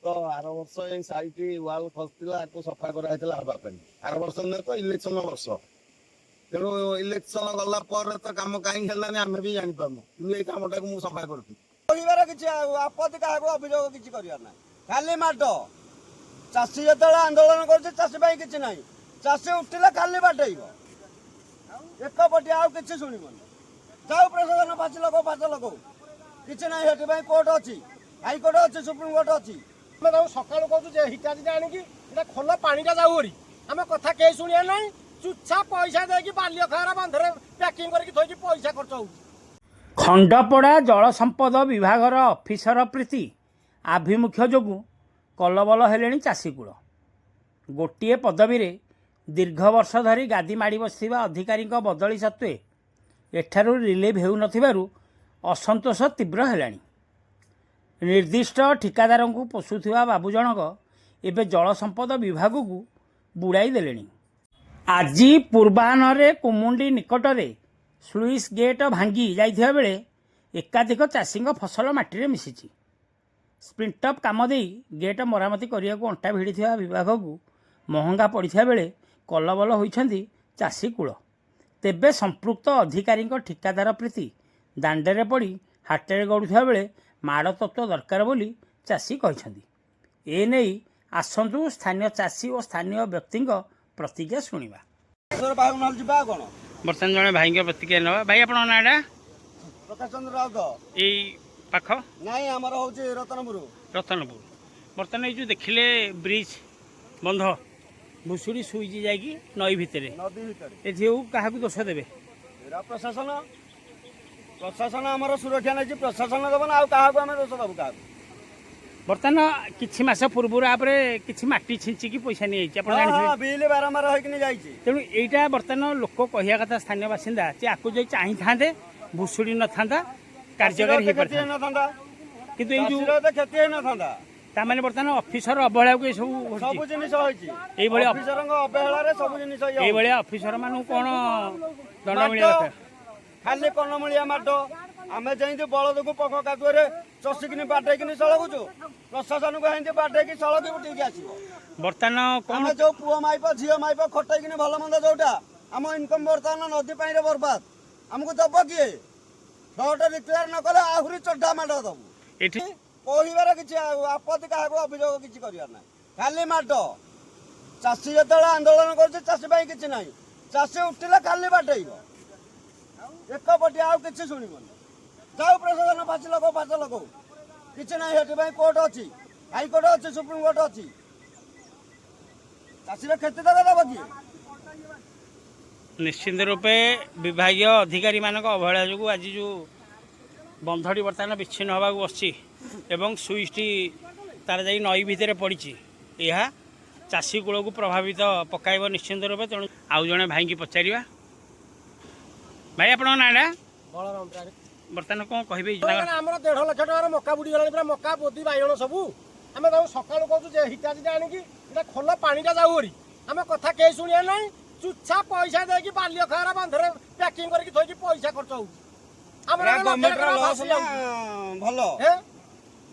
ତ ଆର ବର୍ଷ ଏଇ ସାଇଟ୍ ୱାଲ୍ ଖସିଥିଲା ଆକୁ ସଫା କରାଯାଇଥିଲା ହେବା ପାଇଁ। ଆର ବର୍ଷ ନୁହେଁ ତ ଇଲେକ୍ସନ ବର୍ଷ। ତେଣୁ ଇଲେକ୍ସନ ଗଲା ପରେ ତ କାମ କାହିଁକି ହେଲାନି ଆମେ ବି ଜାଣିପାରୁନୁ, କିନ୍ତୁ ଏଇ କାମଟାକୁ ମୁଁ ସଫା କରୁଛି। କହିବାର କିଛି ଆପତ୍ତି କାହାକୁ ଅଭିଯୋଗ କିଛି କରିବାର ନାହିଁ, ଖାଲି ମାଡ। ଚାଷୀ ଯେତେବେଳେ ଆନ୍ଦୋଳନ କରୁଛି ଚାଷୀ ପାଇଁ କିଛି ନାହିଁ, ଚାଷୀ ଉଠିଲେ ଖାଲି ବାଟେଇବ, ଏକପଟିଆ ଆଉ କିଛି ଶୁଣିବନି। ଯାଉ ପ୍ରଶାସନ ଫାଶୀ ଲଗାଉ କିଛି ନାହିଁ, ସେଥିପାଇଁ କୋର୍ଟ ଅଛି, ହାଇକୋର୍ଟ ଅଛି, ସୁପ୍ରିମକୋର୍ଟ ଅଛି। ଆମେ ତାକୁ ସକାଳୁ କହୁଛୁ ଯେ ହିଟାଚିଟା ଆଣିକି ଏଟା ଖୋଲ ପାଣିଟା ଯାଉ ହରି, ଆମେ କଥା କେହି ଶୁଣିବା ନାହିଁ। ଚୁଚ୍ଛା ପଇସା ଦେଇକି ବାଲ୍ୟଖାର ବନ୍ଧରେ ପ୍ୟାକିଂ କରିକି ଥୋଇକି ପଇସା ଖର୍ଚ୍ଚ ହେଉଛି। ଖଣ୍ଡପଡ଼ା ଜଳସମ୍ପଦ ବିଭାଗର ଅଫିସର ପ୍ରୀତି ଆଭିମୁଖ୍ୟ ଯୋଗୁଁ କଲବଲ ହେଲେଣି ଚାଷୀକୂଳ। ଗୋଟିଏ ପଦବୀରେ ଦୀର୍ଘ ବର୍ଷ ଧରି ଗାଦି ମାଡ଼ି ବସିଥିବା ଅଧିକାରୀଙ୍କ ବଦଳି ସତ୍ତ୍ୱେ ଏଠାରୁ ରିଲିଭ୍ ହେଉନଥିବାରୁ ଅସନ୍ତୋଷ ତୀବ୍ର ହେଲାଣି। ନିର୍ଦ୍ଦିଷ୍ଟ ଠିକାଦାରଙ୍କୁ ପୋଷୁଥିବା ବାବୁ ଜଣକ ଏବେ ଜଳସମ୍ପଦ ବିଭାଗକୁ ବୁଡ଼ାଇ ଦେଲେଣି। ଆଜି ପୂର୍ବାହ୍ନରେ କୁମୁଣ୍ଡି ନିକଟରେ ସ୍ଲୁଇସ୍ ଗେଟ୍ ଭାଙ୍ଗି ଯାଇଥିବା ବେଳେ ଏକାଧିକ ଚାଷୀଙ୍କ ଫସଲ ମାଟିରେ ମିଶିଛି। ସ୍ପ୍ରିଣ୍ଟଅପ୍ କାମ ଦେଇ ଗେଟ୍ ମରାମତି କରିବାକୁ ଅଣ୍ଟା ଭିଡ଼ିଥିବା ବିଭାଗକୁ ମହଙ୍ଗା ପଡ଼ିଥିବା ବେଳେ କଲବଲ ହୋଇଛନ୍ତି ଚାଷୀ କୂଳ। ତେବେ ସମ୍ପୃକ୍ତ ଅଧିକାରୀଙ୍କ ଠିକାଦାର ପ୍ରୀତି ଦାଣ୍ଡରେ ପଡ଼ି ହାଟରେ ଗଡ଼ୁଥିବା ବେଳେ ମାଡ଼ ତତ୍ତ୍ୱ ଦରକାର ବୋଲି ଚାଷୀ କହିଛନ୍ତି। ଏନେଇ ଆସନ୍ତୁ ସ୍ଥାନୀୟ ଚାଷୀ ଓ ସ୍ଥାନୀୟ ବ୍ୟକ୍ତିଙ୍କ ପ୍ରତିକ୍ରିୟା ଶୁଣିବା। ବର୍ତ୍ତମାନ ଜଣେ ଭାଇଙ୍କ ପ୍ରତିକ୍ରିୟା ନେବା। ଭାଇ ଆପଣଙ୍କ ନାଁଟା? ପ୍ରକାଶ ଚନ୍ଦ୍ର ରାଉତ। ଏଇ ପାଖ ନାଇଁ ଆମର ହଉଛି ରତନପୁର। ବର୍ତ୍ତମାନ ଏଇ ଯେଉଁ ଦେଖିଲେ ବ୍ରିଜ ବନ୍ଧ ଭୁଷୁଡ଼ି ଶୋଇଛି ଯାଇକି ନଈ ଭିତରେ, ନଦୀ ଭିତରେ ଏଥିରୁ କାହାକୁ ଦୋଷ ଦେବେ? ଏରା ପ୍ରଶାସନ ଆମର ସୁରକ୍ଷା ନେଇଛି, ପ୍ରଶାସନ ଦେବ ନା, ଆଉ କାହାକୁ ଆମେ ଦୋଷ ଦେବୁ କାହାକୁ? ବର୍ତ୍ତମାନ କିଛି ମାସ ପୂର୍ବରୁ ଆପରେ କିଛି ମାଟି ଛିଞ୍ଚିକି ପଇସା ନେଇଯାଇଛି, ଆପଣ ଜାଣିଥିବେ। ବିଲ୍ ବାରମ୍ବାର ହେଇକି ଯାଇଛି। ତେଣୁ ଏଇଟା ବର୍ତ୍ତମାନ ଲୋକ କହିବା କଥା ସ୍ଥାନୀୟ ବାସିନ୍ଦା ଯେ ଆକୁ ଯଦି ଚାହିଁଥାନ୍ତେ ଭୁଷୁଡ଼ି ନଥାନ୍ତା, କାର୍ଯ୍ୟକାରୀ ହେଇପାରିଥାନ୍ତା। କିନ୍ତୁ ଏଇ ଯେଉଁ କ୍ଷତି ହେଇନଥାନ୍ତା, ତାମାନେ ବର୍ତ୍ତମାନ ଅଫିସର ଅବହେଳାକୁ ଏସବୁ ସବୁ ଜିନିଷ ହେଇଛି। ଏଇଭଳିଆ ଅଫିସରଙ୍କ ଅବହେଳାରେ ସବୁ ଜିନିଷ ଏଇଭଳିଆ ଅଫିସର ମାନଙ୍କୁ କ'ଣ ଦଣ୍ଡ ମିଳିବା କଥା? ଖାଲି କର୍ଣ୍ଣମୂଳିଆ ମାଡ। ଆମେ ଯେମିତି ବଳଦକୁ ପଙ୍କ କାଦୁଅରେ ଚଷିକିନି ବାଟେଇକିନି ସଳଗୁଛୁ, ପ୍ରଶାସନକୁ ଏମିତି ବାଟେଇକି ସଳକି ଉଠିକି ଆସିବ। ବର୍ତ୍ତମାନ ଆମେ ଯୋଉ ପୁଅ ମାଇପ ଝିଅ ମାଇପ ଖଟେଇକିନି ଭଲ ମନ୍ଦ ଯୋଉଟା ଆମ ଇନକମ୍ ବର୍ତ୍ତମାନ ନଦୀ ପାଣିରେ ବର୍ବାଦ। ଆମକୁ ଦବ କିଏ? ଡଟ୍ ଡିକ୍ଲେୟାର ନ କଲେ ଆହୁରି ଚଢା ମାଡ ଦବୁ। ଏଠି କହିବାର କିଛି ଆପତ୍ତି କାହାକୁ ଅଭିଯୋଗ କିଛି କରିବାର ନାହିଁ, ଖାଲି ମାଡ। ଚାଷୀ ଯେତେବେଳେ ଆନ୍ଦୋଳନ କରୁଛି ଚାଷୀ ପାଇଁ କିଛି ନାହିଁ, ଚାଷୀ ଉଠିଲେ ଖାଲି ବାଟେଇବ, ଏକପଟିଆ ଆଉ କିଛି ଶୁଣିବନି। ଯାଉ ପ୍ରଶାସନ ଫାଶୀ ଲଗାଉ କିଛି ନାହିଁ, ସେଥିପାଇଁ କୋର୍ଟ ଅଛି, ହାଇକୋର୍ଟ ଅଛି, ସୁପ୍ରିମକୋର୍ଟ ଅଛି। ଚାଷୀର କ୍ଷତି ଦବ କିଏ? ନିଶ୍ଚିନ୍ତ ରୂପେ ବିଭାଗୀୟ ଅଧିକାରୀମାନଙ୍କ ଅବହେଳା ଯୋଗୁଁ ଆଜି ଯେଉଁ ବନ୍ଧଟି ବର୍ତ୍ତମାନ ବିଚ୍ଛିନ୍ନ ହେବାକୁ ବସିଛି ଏବଂ ସୁଇଚ୍ଟି ତାର ଯାଇ ନଈ ଭିତରେ ପଡ଼ିଛି, ଏହା ଚାଷୀ କୂଳକୁ ପ୍ରଭାବିତ ପକାଇବ ନିଶ୍ଚିନ୍ତ ରୂପେ। ତେଣୁ ଆଉ ଜଣେ ଭାଇଙ୍କି ପଚାରିବା। ଭାଇ ଆପଣଙ୍କ ନାଁଟା? ବର୍ତ୍ତମାନ କ'ଣ କହିବେ? ଆମର 1.5 ଲକ୍ଷ ଟଙ୍କାର ମକା ବୁଡ଼ିଗଲାଣି, ପୁରା ମକା ପୋତି ବାଇଗଣ ସବୁ। ଆମେ ତାକୁ ସକାଳୁ କହୁଛୁ ଯେ ହିଟାଚିଟା ଆଣିକି ଏଟା ଖୋଲ ପାଣିଟା ଯାଉ ହରି, ଆମେ କଥା କେହି ଶୁଣିବା ନାହିଁ। ଚୁଚ୍ଛା ପଇସା ଦେଇକି ବାଲ୍ୟଖାର ବନ୍ଧରେ ପ୍ୟାକିଂ କରିକି ଥୋଇକି ପଇସା ଖର୍ଚ୍ଚ ହେଉଛି। ଆମର ଭଲ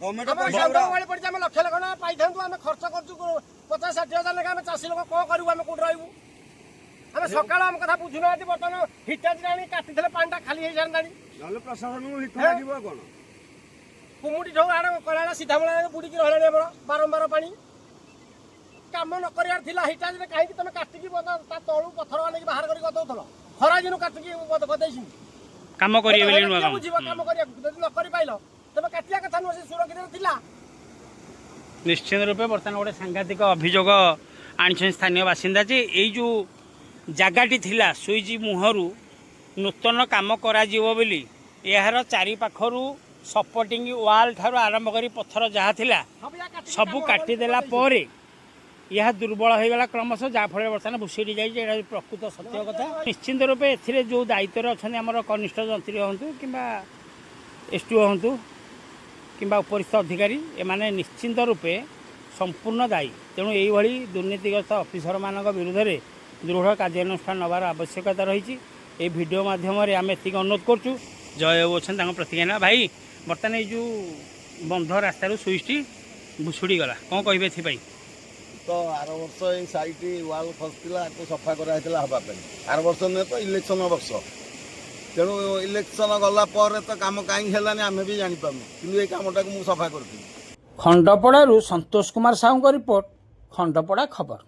ପଇସା ପଡ଼ିଛି, ଆମେ ଲକ୍ଷ ଲକ୍ଷ ଟଙ୍କା ପାଇଥାନ୍ତୁ, ଆମେ ଖର୍ଚ୍ଚ କରୁଛୁ 50-60 ହଜାର ଲେଖା। ଆମେ ଚାଷୀ ଲୋକ କ'ଣ କରିବୁ? ଆମେ କୋଉଠି ରହିବୁ? ଆମେ ସକାଳୁ ଆମ କଥା ବୁଝୁନାହାନ୍ତି। ବର୍ତ୍ତମାନ ହିଟାଚିଟା ଆଣିକି କାଟିଥିଲେ ପାଣିଟା ଖାଲି ହେଇସାରନ୍ତାଣି। ନହେଲେ ପ୍ରଶାସନକୁ ହିଟ ଲାଗିବ କ'ଣ? କୁମୁଟି ଠଉ ଆଡ଼େ କଳାଟା ସିଧା ମୂଳା ବୁଡ଼ିକି ରହିଲାଣି ଆମର ବାରମ୍ବାର ପାଣି। କାମ ନ କରିବାର ଥିଲା, ହିଟାଚିରେ କାହିଁକି ତମେ କାଟିକି ତା ତଳୁ ପଥର ଆଣିକି ବାହାର କରିକି ଗଦଉଥିଲ? ଖରା ଦିନ କାଟିକି ଗଦେଇଛି କାମ କରିବେ ବୋଲି ବୁଝିବ କାମ କରିବାକୁ। ଯଦି ନ କରିପାରିଲ ତମେ କାଟିବା କଥା ନୁହଁ, ସେ ସୁରକ୍ଷିତ ଥିଲା। ନିଶ୍ଚିନ୍ତ ରୂପେ ବର୍ତ୍ତମାନ ଗୋଟେ ସାଂଘାତିକ ଅଭିଯୋଗ ଆଣିଛନ୍ତି ସ୍ଥାନୀୟ ବାସିନ୍ଦା ଯେ ଏଇ ଯେଉଁ ଜାଗାଟି ଥିଲା ସୁଇଚ୍ ମୁହଁରୁ ନୂତନ କାମ କରାଯିବ ବୋଲି ଏହାର ଚାରିପାଖରୁ ସପୋର୍ଟିଂ ୱାଲ୍ ଠାରୁ ଆରମ୍ଭ କରି ପଥର ଯାହା ଥିଲା ସବୁ କାଟିଦେଲା ପରେ ଏହା ଦୁର୍ବଳ ହୋଇଗଲା କ୍ରମଶଃ, ଯାହାଫଳରେ ବର୍ତ୍ତମାନ ଭୁଷୁଡ଼ି ଯାଇଛି। ଏଇଟା ପ୍ରକୃତ ସତ୍ୟ କଥା। ନିଶ୍ଚିନ୍ତ ରୂପେ ଏଥିରେ ଯେଉଁ ଦାୟିତ୍ୱରେ ଅଛନ୍ତି ଆମର କନିଷ୍ଠ ଯନ୍ତ୍ରୀ ହୁଅନ୍ତୁ କିମ୍ବା ଏସ୍ଟିଓ ହୁଅନ୍ତୁ କିମ୍ବା ଉପରିସ୍ଥ ଅଧିକାରୀ, ଏମାନେ ନିଶ୍ଚିନ୍ତ ରୂପେ ସମ୍ପୂର୍ଣ୍ଣ ଦାୟୀ। ତେଣୁ ଏଇଭଳି ଦୁର୍ନୀତିଗ୍ରସ୍ତ ଅଫିସରମାନଙ୍କ ବିରୁଦ୍ଧରେ ଦୃଢ଼ କାର୍ଯ୍ୟାନୁଷ୍ଠାନ ନେବାର ଆବଶ୍ୟକତା ରହିଛି। এই ভিডিও মাধ্যমে আমি এতিକି অনুরোধ করছু। জয়বাবু অনেক তাঁর প্রতিক্রিয়া নেওয়া। ভাই বর্তমানে এই যে বন্ধ রাস্তার সুইচটি ଭୁଷୁଡ଼ି ଗଲା। କ'ଣ କହିବେ ଏଥିପାଇଁ? ତ ଆର ବର୍ଷ ଏଇ ସାଇଟ୍ ୱାଲ୍ ଖସିଥିଲା, ଆକୁ ସଫା କରାହେଇଥିଲା ହେବା ପାଇଁ। ଆର ବର୍ଷ ନୁହେଁ ତ ଇଲେକ୍ସନ ବର୍ଷ। ତେଣୁ ଇଲେକ୍ସନ ଗଲା ପରେ ତ କାମ କାହିଁକି ହେଲାନି ଆମେ ବି ଜାଣିପାରୁନୁ, କିନ୍ତୁ ଏଇ କାମଟାକୁ ମୁଁ ସଫା କରିଥିଲି। ଖଣ୍ଡପଡ଼ାରୁ ସନ୍ତୋଷ କୁମାର ସାହୁଙ୍କ ରିପୋର୍ଟ, ଖଣ୍ଡପଡ଼ା ଖବର।